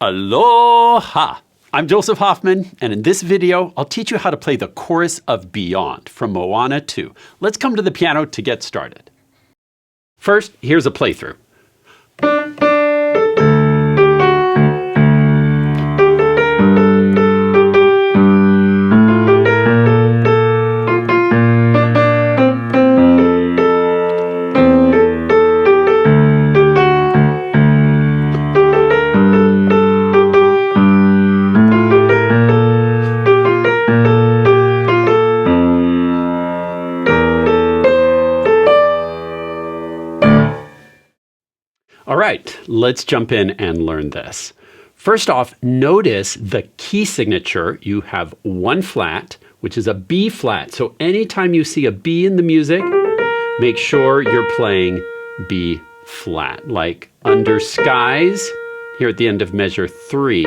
Aloha! I'm Joseph Hoffman, and in this video, I'll teach you how to play the chorus of Beyond from Moana 2. Let's come to the piano to get started. First, here's a playthrough. All right, let's jump in and learn this. First off, notice the key signature. You have one flat, which is a B flat. So anytime you see a B in the music, make sure you're playing B flat, like Under Skies, here at the end of measure 3.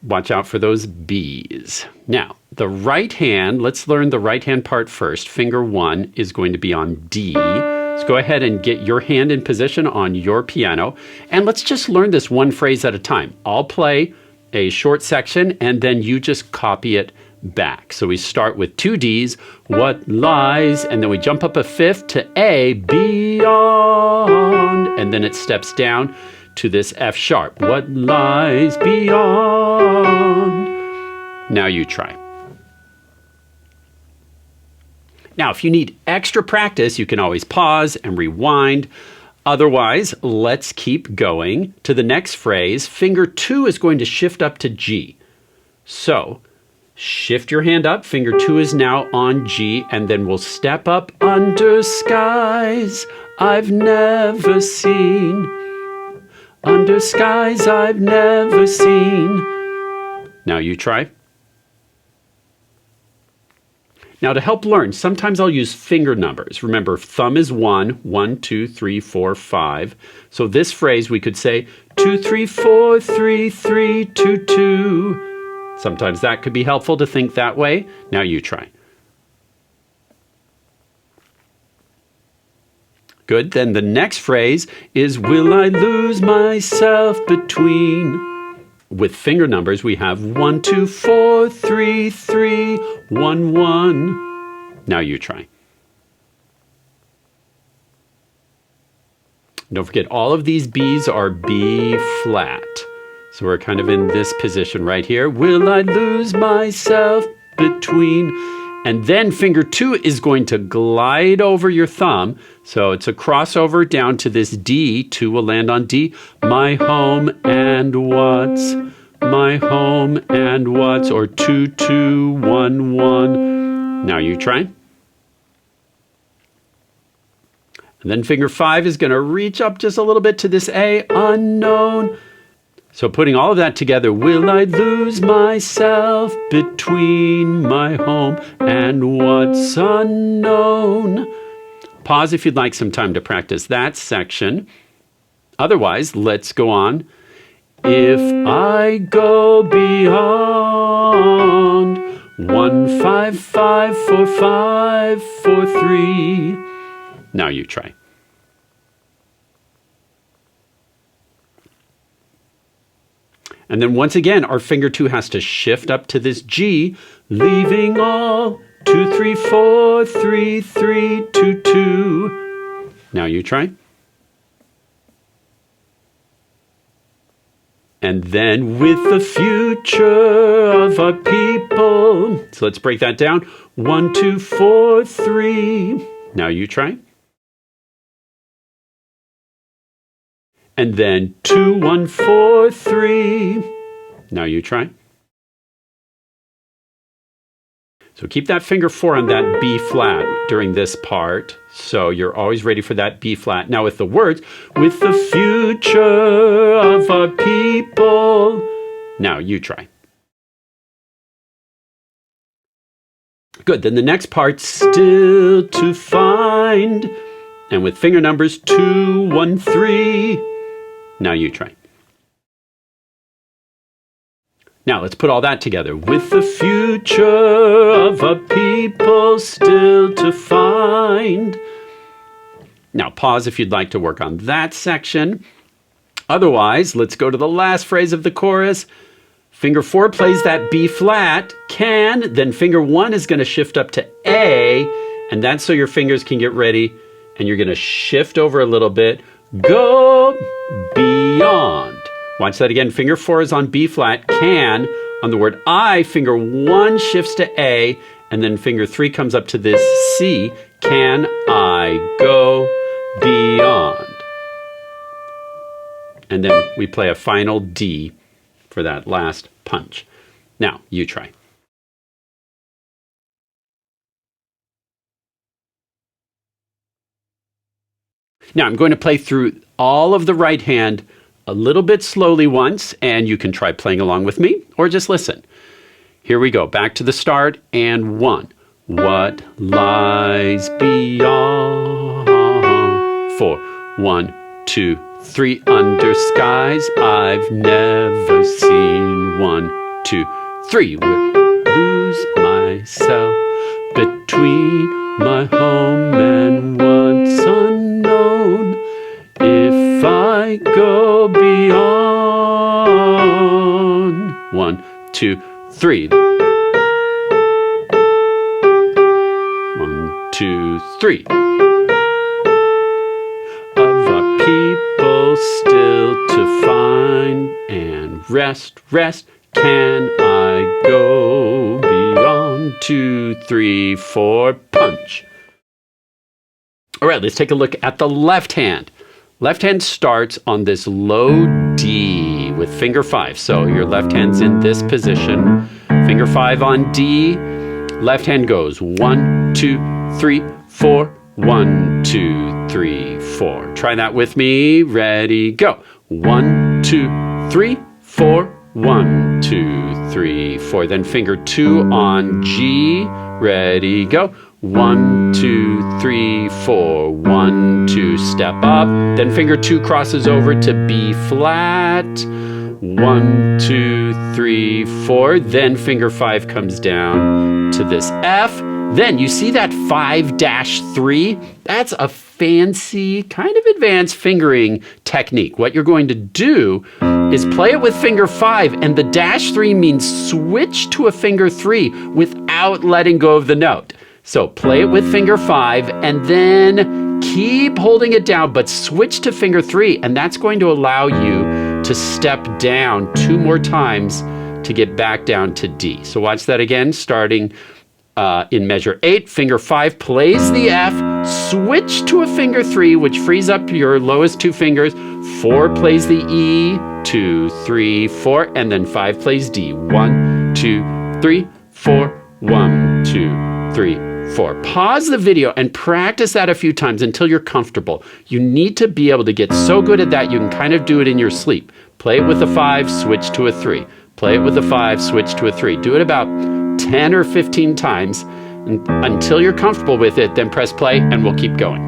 Watch out for those B's. Now, the right hand, let's learn the right hand part first. Finger 1 is going to be on D. So go ahead and get your hand in position on your piano, and let's just learn this one phrase at a time. I'll play a short section, and then you just copy it back. So we start with 2 Ds, what lies, and then we jump up a fifth to A, beyond, and then it steps down to this F sharp, what lies beyond. Now you try. Now, if you need extra practice, you can always pause and rewind. Otherwise, let's keep going to the next phrase. Finger 2 is going to shift up to G. So, shift your hand up. Finger 2 is now on G, and then we'll step up under skies I've never seen. Under skies I've never seen. Now you try. Now to help learn, sometimes I'll use finger numbers. Remember, thumb is 1, 1, 2, 3, 4, 5. So this phrase we could say 2, 3, 4, 3, 3, 2, 2. Sometimes that could be helpful to think that way. Now you try. Good, then the next phrase is will I lose myself between. With finger numbers, we have 1, 2, 4, 3, 3, 1, 1. Now you try. Don't forget, all of these B's are B flat. So we're kind of in this position right here. Will I lose myself between? And then finger 2 is going to glide over your thumb. So it's a crossover down to this D. 2 will land on D. My home and what's? My home and what's? Or 2, 2, 1, 1. Now you try. And then finger 5 is going to reach up just a little bit to this A. Unknown. So putting all of that together, will I lose myself between my home and what's unknown? Pause if you'd like some time to practice that section. Otherwise, let's go on. If I go beyond 1, 5, 5, 4, 5, 4, 3. Now you try. And then once again, our finger 2 has to shift up to this G, leaving all 2, 3, 4, 3, 3, 2, 2. Now you try. And then with the future of our people. So let's break that down. 1, 2, 4, 3. Now you try. And then 2, 1, 4, 3. Now you try. So keep that finger 4 on that B flat during this part. So you're always ready for that B flat. Now with the words, with the future of our people. Now you try. Good, then the next part, still to find. And with finger numbers 2, 1, 3. Now you try. Now let's put all that together. With the future of a people still to find. Now pause if you'd like to work on that section. Otherwise, let's go to the last phrase of the chorus. Finger 4 plays that B flat, can, then finger 1 is going to shift up to A, and that's so your fingers can get ready, and you're going to shift over a little bit, go beyond. Watch that again. Finger 4 is on B flat, can. On the word I, finger 1 shifts to A, and then finger 3 comes up to this C. Can I go beyond? And then we play a final D for that last punch. Now, you try. Now, I'm going to play through all of the right hand a little bit slowly once, and you can try playing along with me, or just listen. Here we go. Back to the start, and 1. What lies beyond? 4. 1, 2, 3. Under skies I've never seen. 1, 2, 3. Would lose myself between my home and what's unknown. If I go beyond. 1, 2, 3. 1, 2, 3. Of our people still to find and rest. Can I go beyond? 2, 3, 4, punch. All right, let's take a look at the left hand. Left hand starts on this low D with finger 5. So your left hand's in this position. Finger 5 on D. Left hand goes 1, 2, 3, 4. 1, 2, 3, 4. Try that with me. Ready, go. 1, 2, 3, 4. 1, 2, 3, 4. Then finger 2 on G. Ready, go. 1, 2, 3, 4. 1, 2, step up. Then finger 2 crosses over to B flat. 1, 2, 3, 4. Then finger 5 comes down to this F. Then you see that 5-3? That's a fancy, kind of advanced fingering technique. What you're going to do is play it with finger 5, and the -3 means switch to a finger 3 without letting go of the note. So play it with finger 5, and then keep holding it down, but switch to finger 3, and that's going to allow you to step down 2 more times to get back down to D. So watch that again, starting in measure 8, finger 5 plays the F, switch to a finger 3, which frees up your lowest 2 fingers. 4 plays the E, 2, 3, 4, and then 5 plays D. 1, 2, 3, 4, 1, 2, 3, 4. Pause the video and practice that a few times until you're comfortable. You need to be able to get so good at that you can kind of do it in your sleep. Play it with a 5, switch to a 3. Play it with a 5, switch to a 3. Do it about 10 or 15 times until you're comfortable with it, then press play and we'll keep going.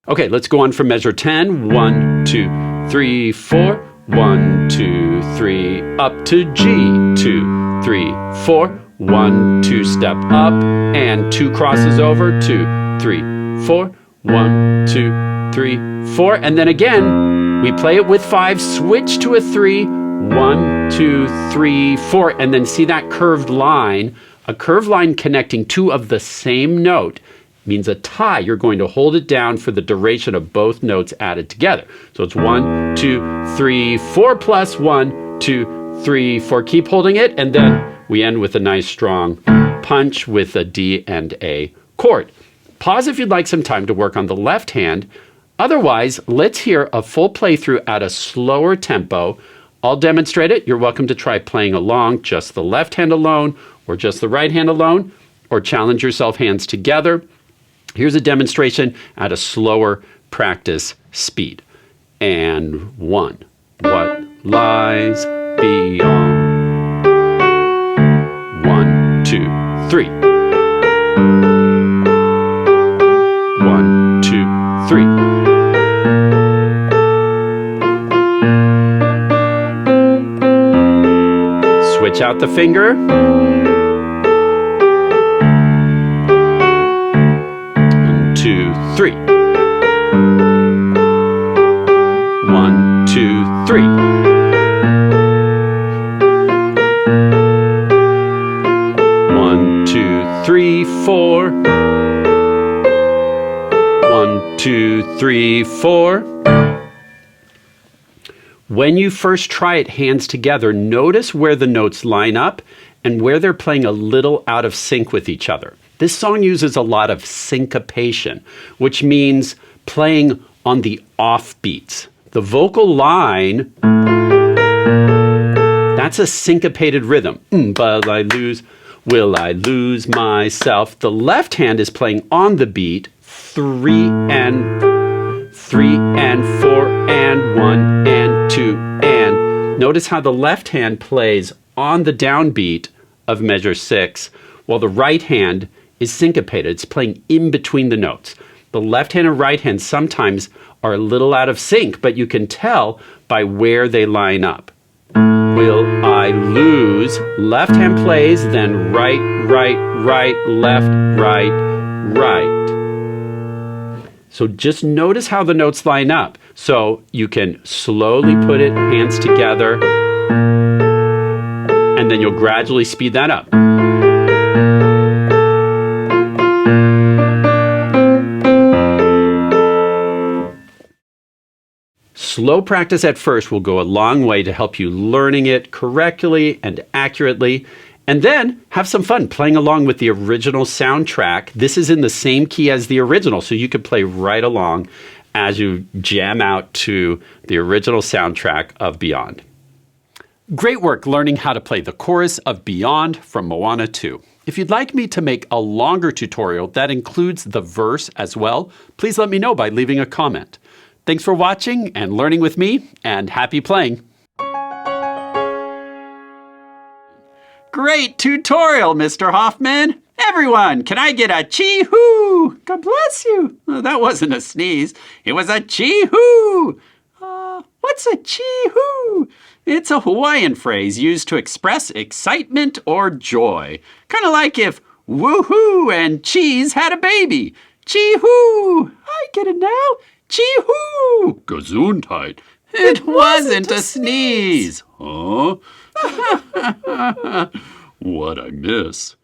Okay, let's go on from measure 10. 1, 2, 3, 4. 1, 2, 3, up to G. 2, 3, 4. 1, 2, step up, and 2 crosses over. 2, 3, 4. 1, 2, 3, 4. And then again, we play it with 5, switch to a 3. 1, 2, 3, 4. And then see that curved line? A curved line connecting 2 of the same note means a tie. You're going to hold it down for the duration of both notes added together. So it's 1, 2, 3, 4 plus 1, 2, 3, 4. Keep holding it, and then we end with a nice strong punch with a D and A chord. Pause if you'd like some time to work on the left hand. Otherwise, let's hear a full playthrough at a slower tempo. I'll demonstrate it. You're welcome to try playing along, just the left hand alone, or just the right hand alone, or challenge yourself hands together. Here's a demonstration at a slower practice speed. And 1. What lies beyond? 1, 2, 3. 1, 2, 3. Switch out the finger. 2, 3. 3, 4. When you first try it hands together, notice where the notes line up and where they're playing a little out of sync with each other. This song uses a lot of syncopation, which means playing on the off beats. The vocal line, that's a syncopated rhythm. But will I lose myself? The left hand is playing on the beat, 3 and 4 and 1 and 2 and. Notice how the left hand plays on the downbeat of measure 6, while the right hand is syncopated. It's playing in between the notes. The left hand and right hand sometimes are a little out of sync, but you can tell by where they line up. Will I lose? Left hand plays, then right, right, right, left, right, right. So just notice how the notes line up. So you can slowly put it hands together, and then you'll gradually speed that up. Slow practice at first will go a long way to help you learning it correctly and accurately. And then have some fun playing along with the original soundtrack. This is in the same key as the original, so you can play right along as you jam out to the original soundtrack of Beyond. Great work learning how to play the chorus of Beyond from Moana 2. If you'd like me to make a longer tutorial that includes the verse as well, please let me know by leaving a comment. Thanks for watching and learning with me, and happy playing. Great tutorial, Mr. Hoffman. Everyone, can I get a chee-hoo? God bless you. Oh, that wasn't a sneeze. It was a chee-hoo. What's a chee-hoo? It's a Hawaiian phrase used to express excitement or joy. Kind of like if woohoo and cheese had a baby. Chee-hoo. I get it now. Chee-hoo! Gesundheit. It wasn't a sneeze. Huh? What'd I miss?